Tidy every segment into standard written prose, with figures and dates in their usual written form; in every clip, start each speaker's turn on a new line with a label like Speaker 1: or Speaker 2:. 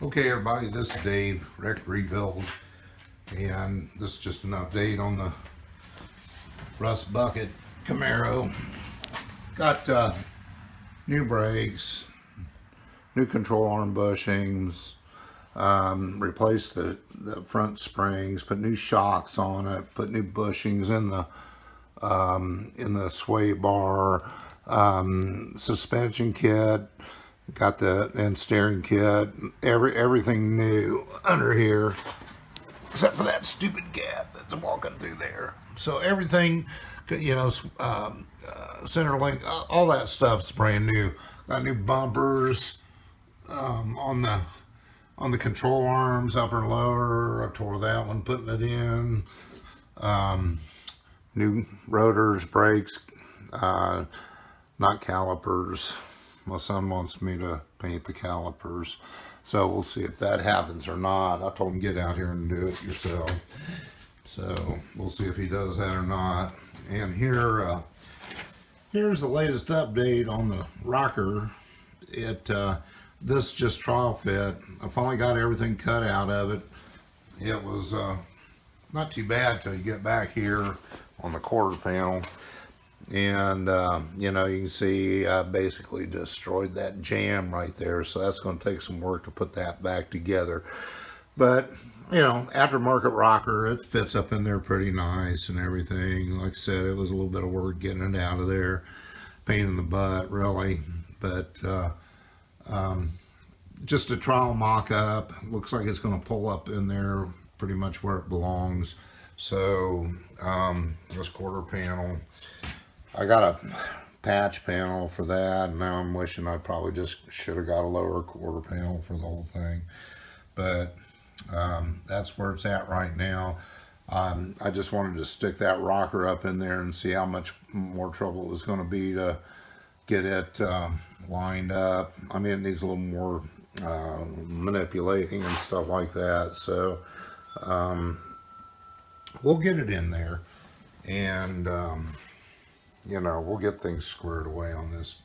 Speaker 1: Okay, everybody, this is Dave, Wreck Rebuild, and this is just an update on the Rust Bucket Camaro. Got new brakes, new control arm bushings, replaced the front springs, put new shocks on it, put new bushings in the sway bar, suspension kit. Got and steering kit, everything new under here, except for that stupid cat that's walking through there. So everything, center link, all that stuff's brand new. Got new bumpers on the control arms, upper and lower. I tore that one putting it in. New rotors, brakes, not calipers. My son wants me to paint the calipers, so we'll see if that happens or not. I told him get out here and do it yourself, so we'll see if he does that or not. And here's the latest update on the rocker. This just trial fit. I finally got everything cut out of it. It was not too bad till you get back here on the quarter panel. And you can see I basically destroyed that jam right there, so that's going to take some work to put that back together. But aftermarket rocker, it fits up in there pretty nice and everything. Like I said, it was a little bit of work getting it out of there, pain in the butt really, but just a trial mock-up. Looks like it's going to pull up in there pretty much where it belongs. So this quarter panel, I got a patch panel for that, and now I'm wishing I probably just should have got a lower quarter panel for the whole thing. But that's where it's at right now. I just wanted to stick that rocker up in there and see how much more trouble it was going to be to get it lined up. I mean, it needs a little more manipulating and stuff like that. So we'll get it in there, and we'll get things squared away on this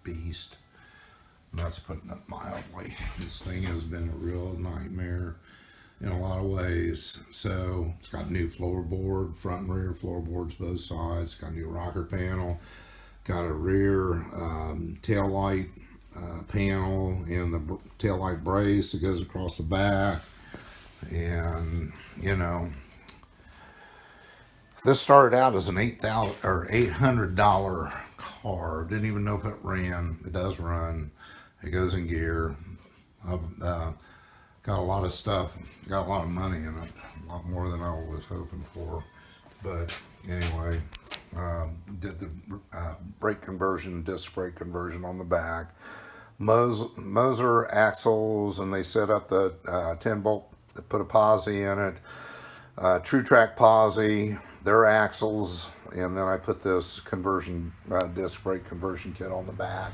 Speaker 1: beast. And that's putting it mildly. This thing has been a real nightmare in a lot of ways. So it's got new floorboard, front and rear floorboards, both sides. Got a new rocker panel. Got a rear tail light panel and the tail light brace that goes across the back. And this started out as an $800 car. Didn't even know if it ran. It does run. It goes in gear. I've got a lot of stuff. Got a lot of money in it. A lot more than I was hoping for. But anyway, did the brake conversion, disc brake conversion on the back. Moser axles, and they set up the 10 bolt. They put a posi in it. True Track posi. Their axles, and then I put this conversion disc brake conversion kit on the back.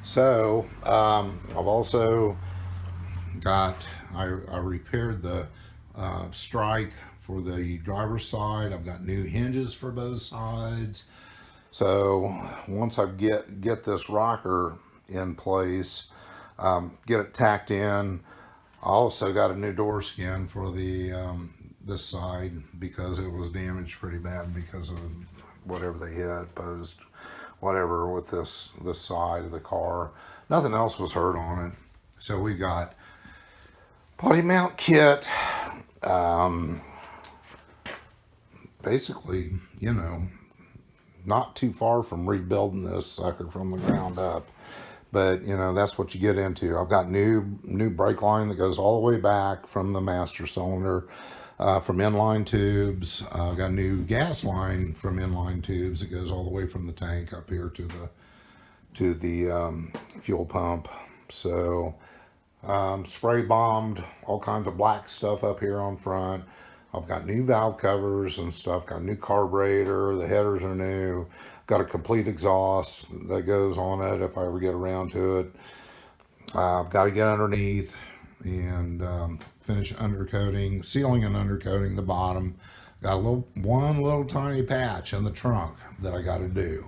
Speaker 1: So I've also got I repaired the strike for the driver's side. I've got new hinges for both sides. So once I get this rocker in place, get it tacked in, I also got a new door skin for the this side because it was damaged pretty bad because of whatever they hit, post, whatever with this side of the car. Nothing else was hurt on it. So we got body mount kit. Basically, not too far from rebuilding this sucker from the ground up. But that's what you get into. I've got new brake line that goes all the way back from the master cylinder. From inline tubes. I've got a new gas line from inline tubes that goes all the way from the tank up here to the fuel pump. So spray bombed all kinds of black stuff up here on front. I've got new valve covers and stuff. Got a new carburetor. The headers are new. Got a complete exhaust that goes on it if I ever get around to it. I've got to get underneath and finish undercoating, sealing and undercoating the bottom. Got one little tiny patch in the trunk that I got to do,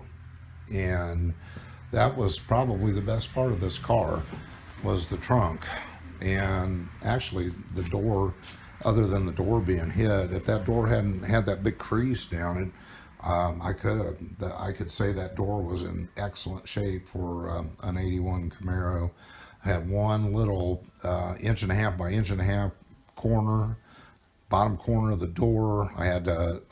Speaker 1: and that was probably the best part of this car was the trunk. And actually, the door, other than the door being hit, if that door hadn't had that big crease down it, I could say that door was in excellent shape for an '81 Camaro. I had one little inch and a half by inch and a half corner, bottom corner of the door. I had to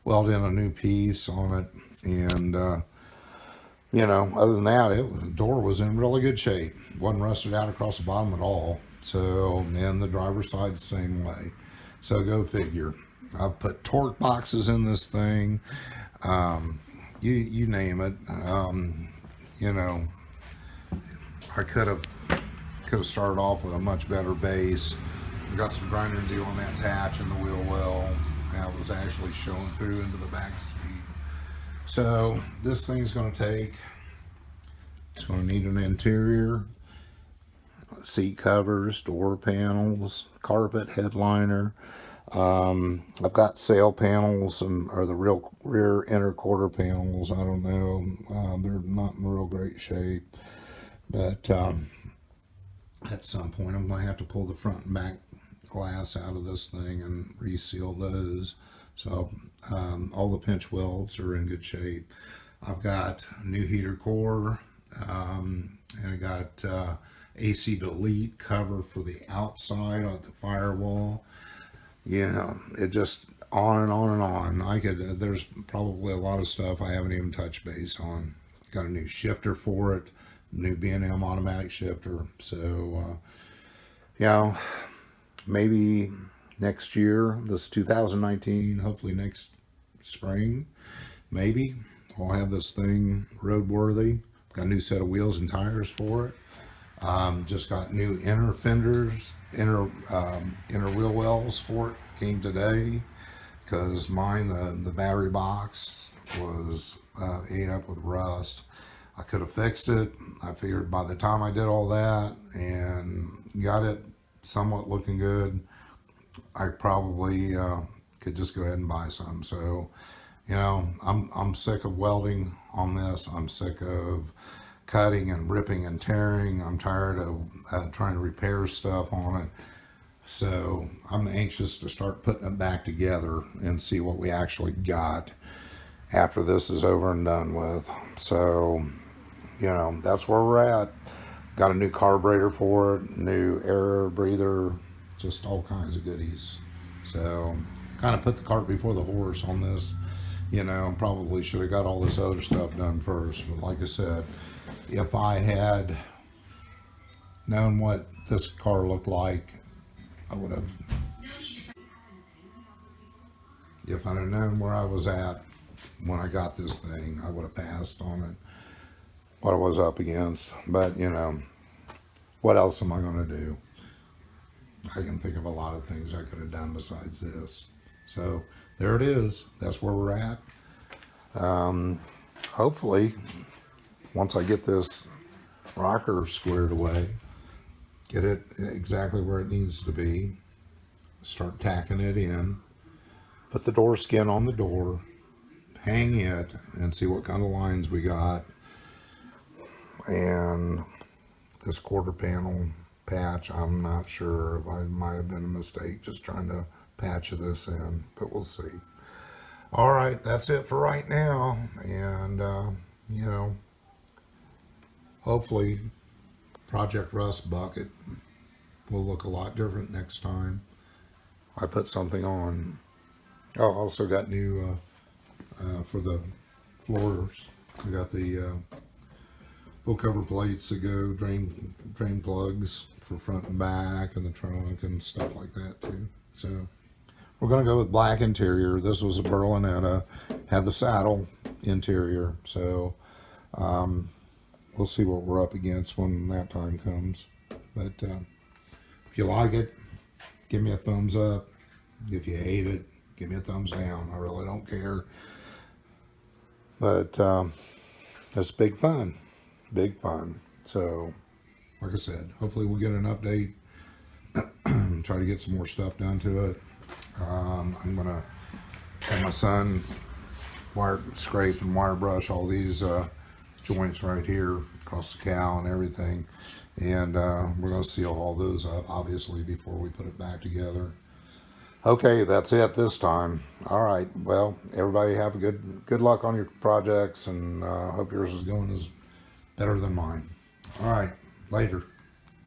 Speaker 1: weld in a new piece on it, and other than that, the door was in really good shape. Wasn't rusted out across the bottom at all. So, and the driver's side the same way. So go figure. I've put torque boxes in this thing. You name it. I could have started off with a much better base. Got some grinder and deal on that patch in the wheel well. That was actually showing through into the back seat. So this thing's going to it's going to need an interior, seat covers, door panels, carpet, headliner. I've got sail panels or the rear inner quarter panels. I don't know. They're not in real great shape, but at some point I'm going to have to pull the front and back glass out of this thing and reseal those. So all the pinch welds are in good shape. I've got a new heater core, and I got AC delete cover for the outside of the firewall. It just on and on and on. There's probably a lot of stuff I haven't even touched base on. Got a new shifter for it, new B&M automatic shifter. So, maybe next year, this 2019, hopefully next spring, maybe I'll have this thing roadworthy. Got a new set of wheels and tires for it. Just got new inner fenders, inner wheel wells for it. Came today because mine, the battery box was ate up with rust. I could have fixed it. I figured by the time I did all that and got it somewhat looking good, I probably could just go ahead and buy some. So, I'm sick of welding on this. I'm sick of cutting and ripping and tearing. I'm tired of trying to repair stuff on it. So I'm anxious to start putting it back together and see what we actually got after this is over and done with. So, that's where we're at. Got a new carburetor for it, new air breather, just all kinds of goodies. So kind of put the cart before the horse on this. Probably should have got all this other stuff done first. But like I said, if I had known what this car looked like, I would have. If I'd have known where I was at when I got this thing, I would have passed on it, what I was up against. But, what else am I going to do? I can think of a lot of things I could have done besides this. So there it is. That's where we're at. Hopefully, once I get this rocker squared away, get it exactly where it needs to be, start tacking it in, put the door skin on the door, hang it, and see what kind of lines we got. And this quarter panel patch, I'm not sure if I might have been a mistake just trying to patch this in, but we'll see. All right, that's it for right now. And, hopefully Project Rust bucket will look a lot different next time I put something on. Oh, also got new, for the floors, I got the little cover plates that go, drain plugs for front and back and the trunk and stuff like that too. So we're going to go with black interior. This was a Berlinetta, had the saddle interior. So we'll see what we're up against when that time comes. But if you like it, give me a thumbs up. If you hate it, give me a thumbs down. I really don't care. But it's big fun. Big fun. So, like I said, hopefully we'll get an update. Try to get some more stuff done to it. I'm going to have my son scrape and wire brush all these joints right here across the cowl and everything. And we're going to seal all those up, obviously, before we put it back together. Okay, that's it this time. All right. Well, everybody have a good luck on your projects, and hope yours is going as better than mine. All right. Later.